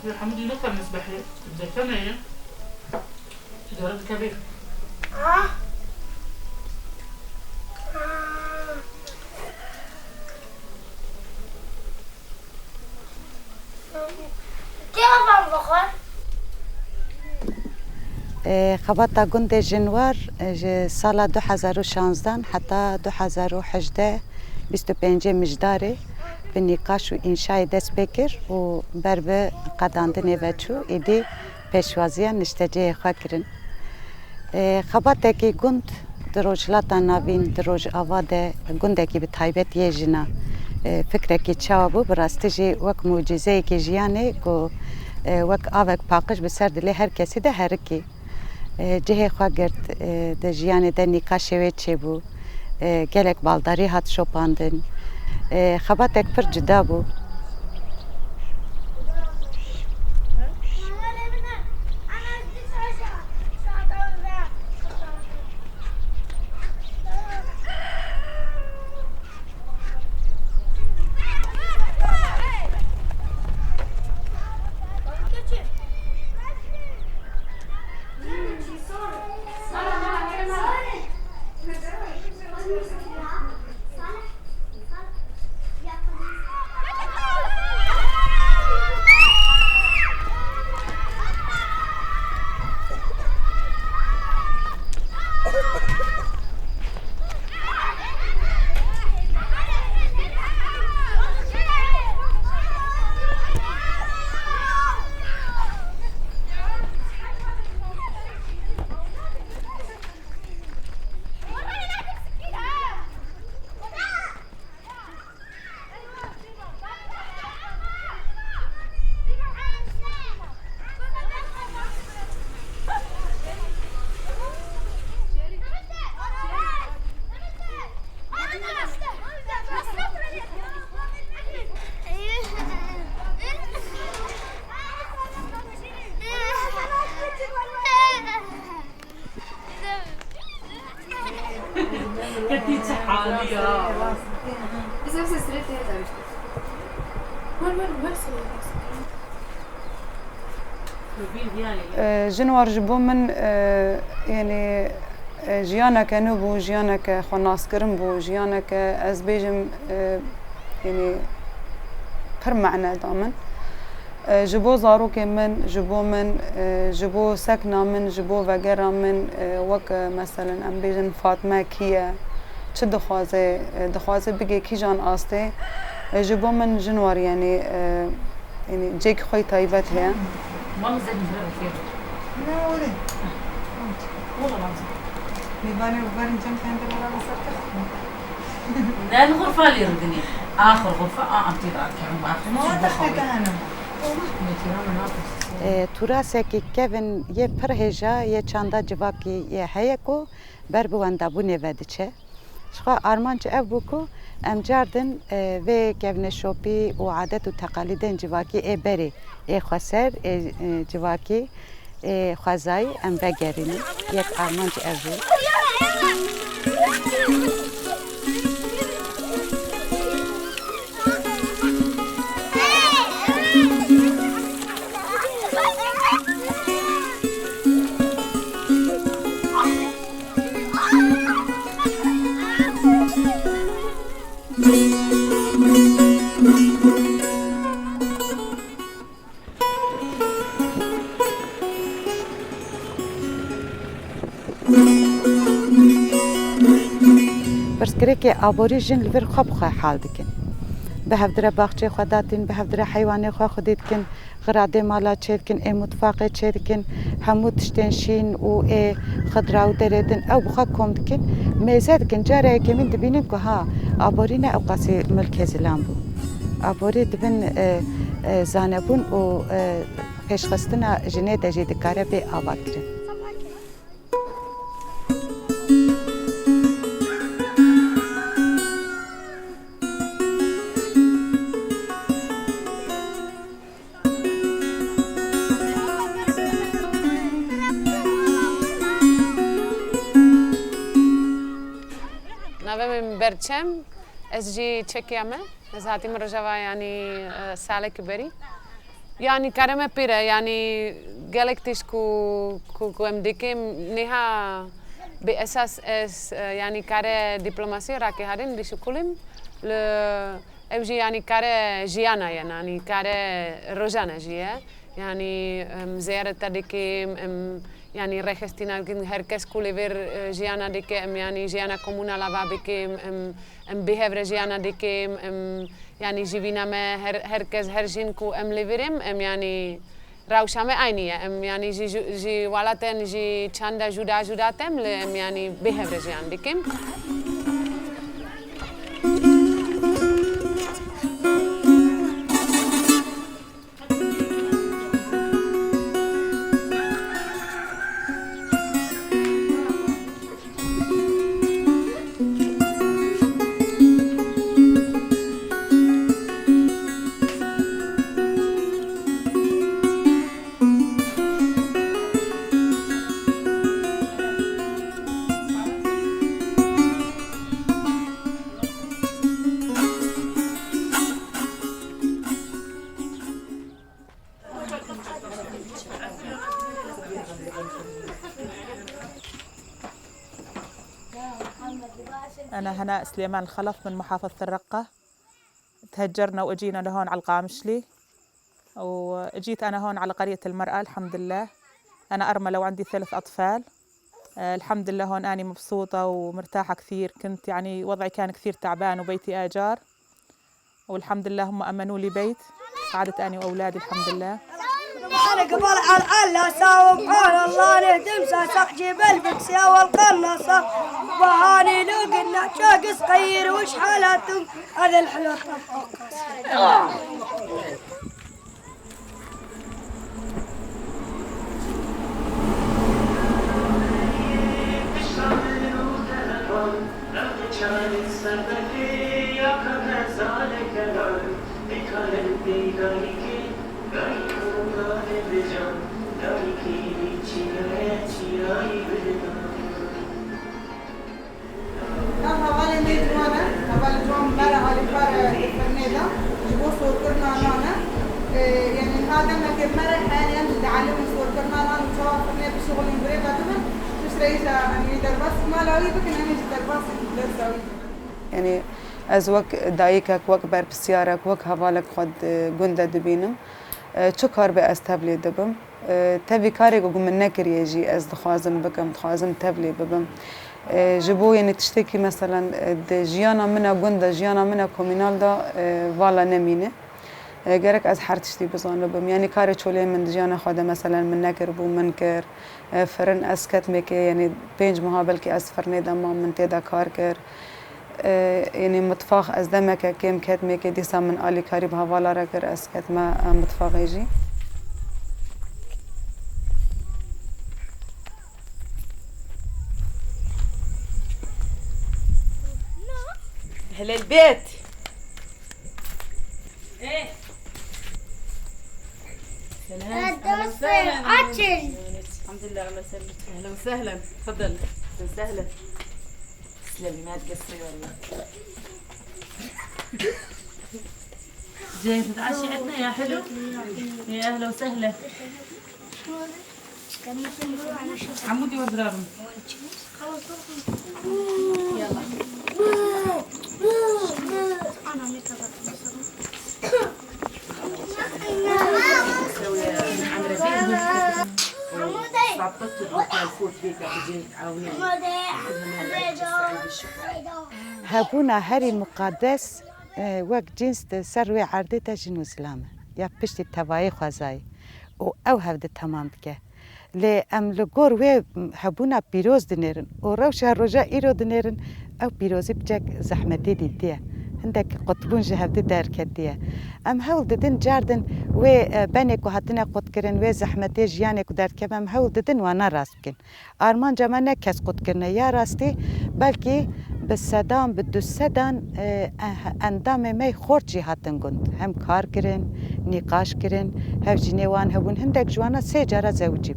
الحمد لله كان مسبحين الدفن هي جرد كبير خبطة گوند جنوار سال 2016 حتی 2018 25 مجداره به نقاش و انشای دست بکر و بر به قداندن وچو ایدی پیشوازیان نشتجه خواه کرن. خبطه که گوند دروجلاتا ناوین دروج آواده گونده که به تایبت یه جنا فکره که چاوبو براسته جی وک موجزه که جیانه که وک آوک پاقش بسر دلی هر کسی ده هر کی جه خواه گرد ده جیانه ده نقاش شوید چه بو گلک بالداری هات شوپاندن خبطه پر جدا بو جنوار جبو من يعني جيانك نبو جيانك خناس كرم بو جيانك از بيجم يعني پر معنى دامن جبو زاروك من جبو سكنة من جبو وغيرها من وك مثلا ام بيجن فاطمة كيا چه دخوازه بگه کی جان آسته جبو من جنوار يعني جيك خوي طيبت هي ماما زي ما كده لا ولد والله العظيم ميباني وبارن جنب عند الله مسكت لا الغرفة اللي يردني آخر غرفة أنت راكعة ما تحتك أنا توراسه که کevin یه پرهجا یه چاندا جواکی یه هیا کو بر بواندا بو نوید چه شخوا آرمانچ اف بوکو ام جاردن و کevin شوپی و عادت و تقالیدن جواکی ای بری ای خسر ای جواکی ای خوازای ام بگرینی یک آرمانچ اف بو برسكريكي أبوري جن الفير خب خا حال دكن بهفدرة باغچه خداتين بهفدرة حيواني خا خديتكن غرادي مالا تشيدكن اي متفاقي تشيدكن همو تشتنشين و اي خضراو دريدن او بخا كومدكن ميزادكن جاري كمين دبينن كو ها أبورينا او قاسي ملك هزلان بو أبوري دبن زانبون و پیشخستنا جنه دجي دكاره بي آباد كرن ناویم برچم از جی چکیامه از هاتی مرجوا یعنی سالک بری يعني كرمه بيرة يعني جالكتيش كو امديكم نها بأساس يعني كاره دبلوماسية راكي هارين لشكلهم ل أوجي يعني كاره جيانا يعني كاره روجانا جيه يعني زيارة تديكم يعني رخستينا هركس كوليفر جيانا ديكم يعني جيانا كومونا لافا بكم بهفر جيانا ديكم يعني جيبينا ما هركز هرجين كو ليفرم يعني راوشامه عينية يعني جي والاتن جي چندا جدا تم يعني بهفر جيان ديكم أنا هناء سليمان الخلف من محافظة الرقة. تهجرنا وأجينا لهون على القامشلي، وأجيت أنا هون على قرية المرأة. الحمد لله أنا أرملة وعندي 3 أطفال. الحمد لله هون أنا مبسوطة ومرتاحة كثير. كنت يعني وضعي كان كثير تعبان وبيتي آجار، والحمد لله هم أمنوا لي بيت. قعدت أنا وأولادي الحمد لله. أنا قبل على العلاسة وبحال الله نهدم ساق جيب البكسية والقناصة وهاني لو قلنا شاق صغير وش حالاتهم هذا الحلو يعني هذا ما كمل حاليا تعلم صور كرنا أنا مصور فرني بشغل مبرد هذا مش رئيسة يعني درباس ما لاوي بكن أنا درباس درسوي يعني از وک دایکک وک بر بسیارک وک حوالک خود گنده دبینم چه کار به از تبلی دبم تبی کاری گو من نکریه جی از دخوازم بکم دخوازم تبلی ببم جبو يعني تشتكي مثلا جيانا منا گنده جيانا منا كومينال دا والا نمينه گرک از هر تشتی بزن بم يعني کار چوله من جيانا خود مثلا من نکر بو من کر فرن اسکت میکه يعني 5 ماه بلکه از فرنه دم من تدا کار کر يعني مطفاخ از دمك كم كات ميك ديسا من آلي كاري بهوالا راكر اسكت ما مطفاخ يجي أهل البيت ايه سلام عطشن الحمد لله الله يسلمك أهلا وسهلا تفضل أهلا وسهلا تسلمي ما تقصري والله جاي تتعشي عندنا يا حلو يا اهلا وسهلا عمودي وضرارهم يلا هابونا هاري مقدس وقت جنس سروي عردتا جنو سلامة يا بشتي تباي خوازاي او هفد تمام بكه لی ام لگور و هبونا پیروز دنیرن و روش هروجا ایرو دنیرن او پیروزی بجک زحمتی دیدیه هندك قطبون جهبدي دار كديه ام هول ددن جاردن و بنك وحتنا قط كرن و زحمتي جيانك دار كم هول ددن وانا راسكن ارمان جمانه كس قط كرن يا راستي بلكي بالسدان بدو السدان اندام مي خورجي هاتن گند هم کار کرن نقاش کرن هفجنيوان هبون هندك جوانا 3 جاره زوجي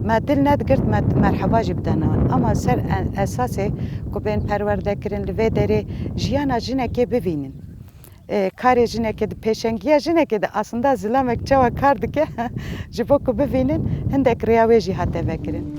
ما دل ندگرد مرحبا جبدانان اما سر اساسه کو بین پرورده کرن لوی داره جیانا جنه که ببینن karê jinekê di pêşengiya jinekê de aslında zilamek çawa kar dike ji bo ku bivînin hindek rêya wê jî hate vekirin.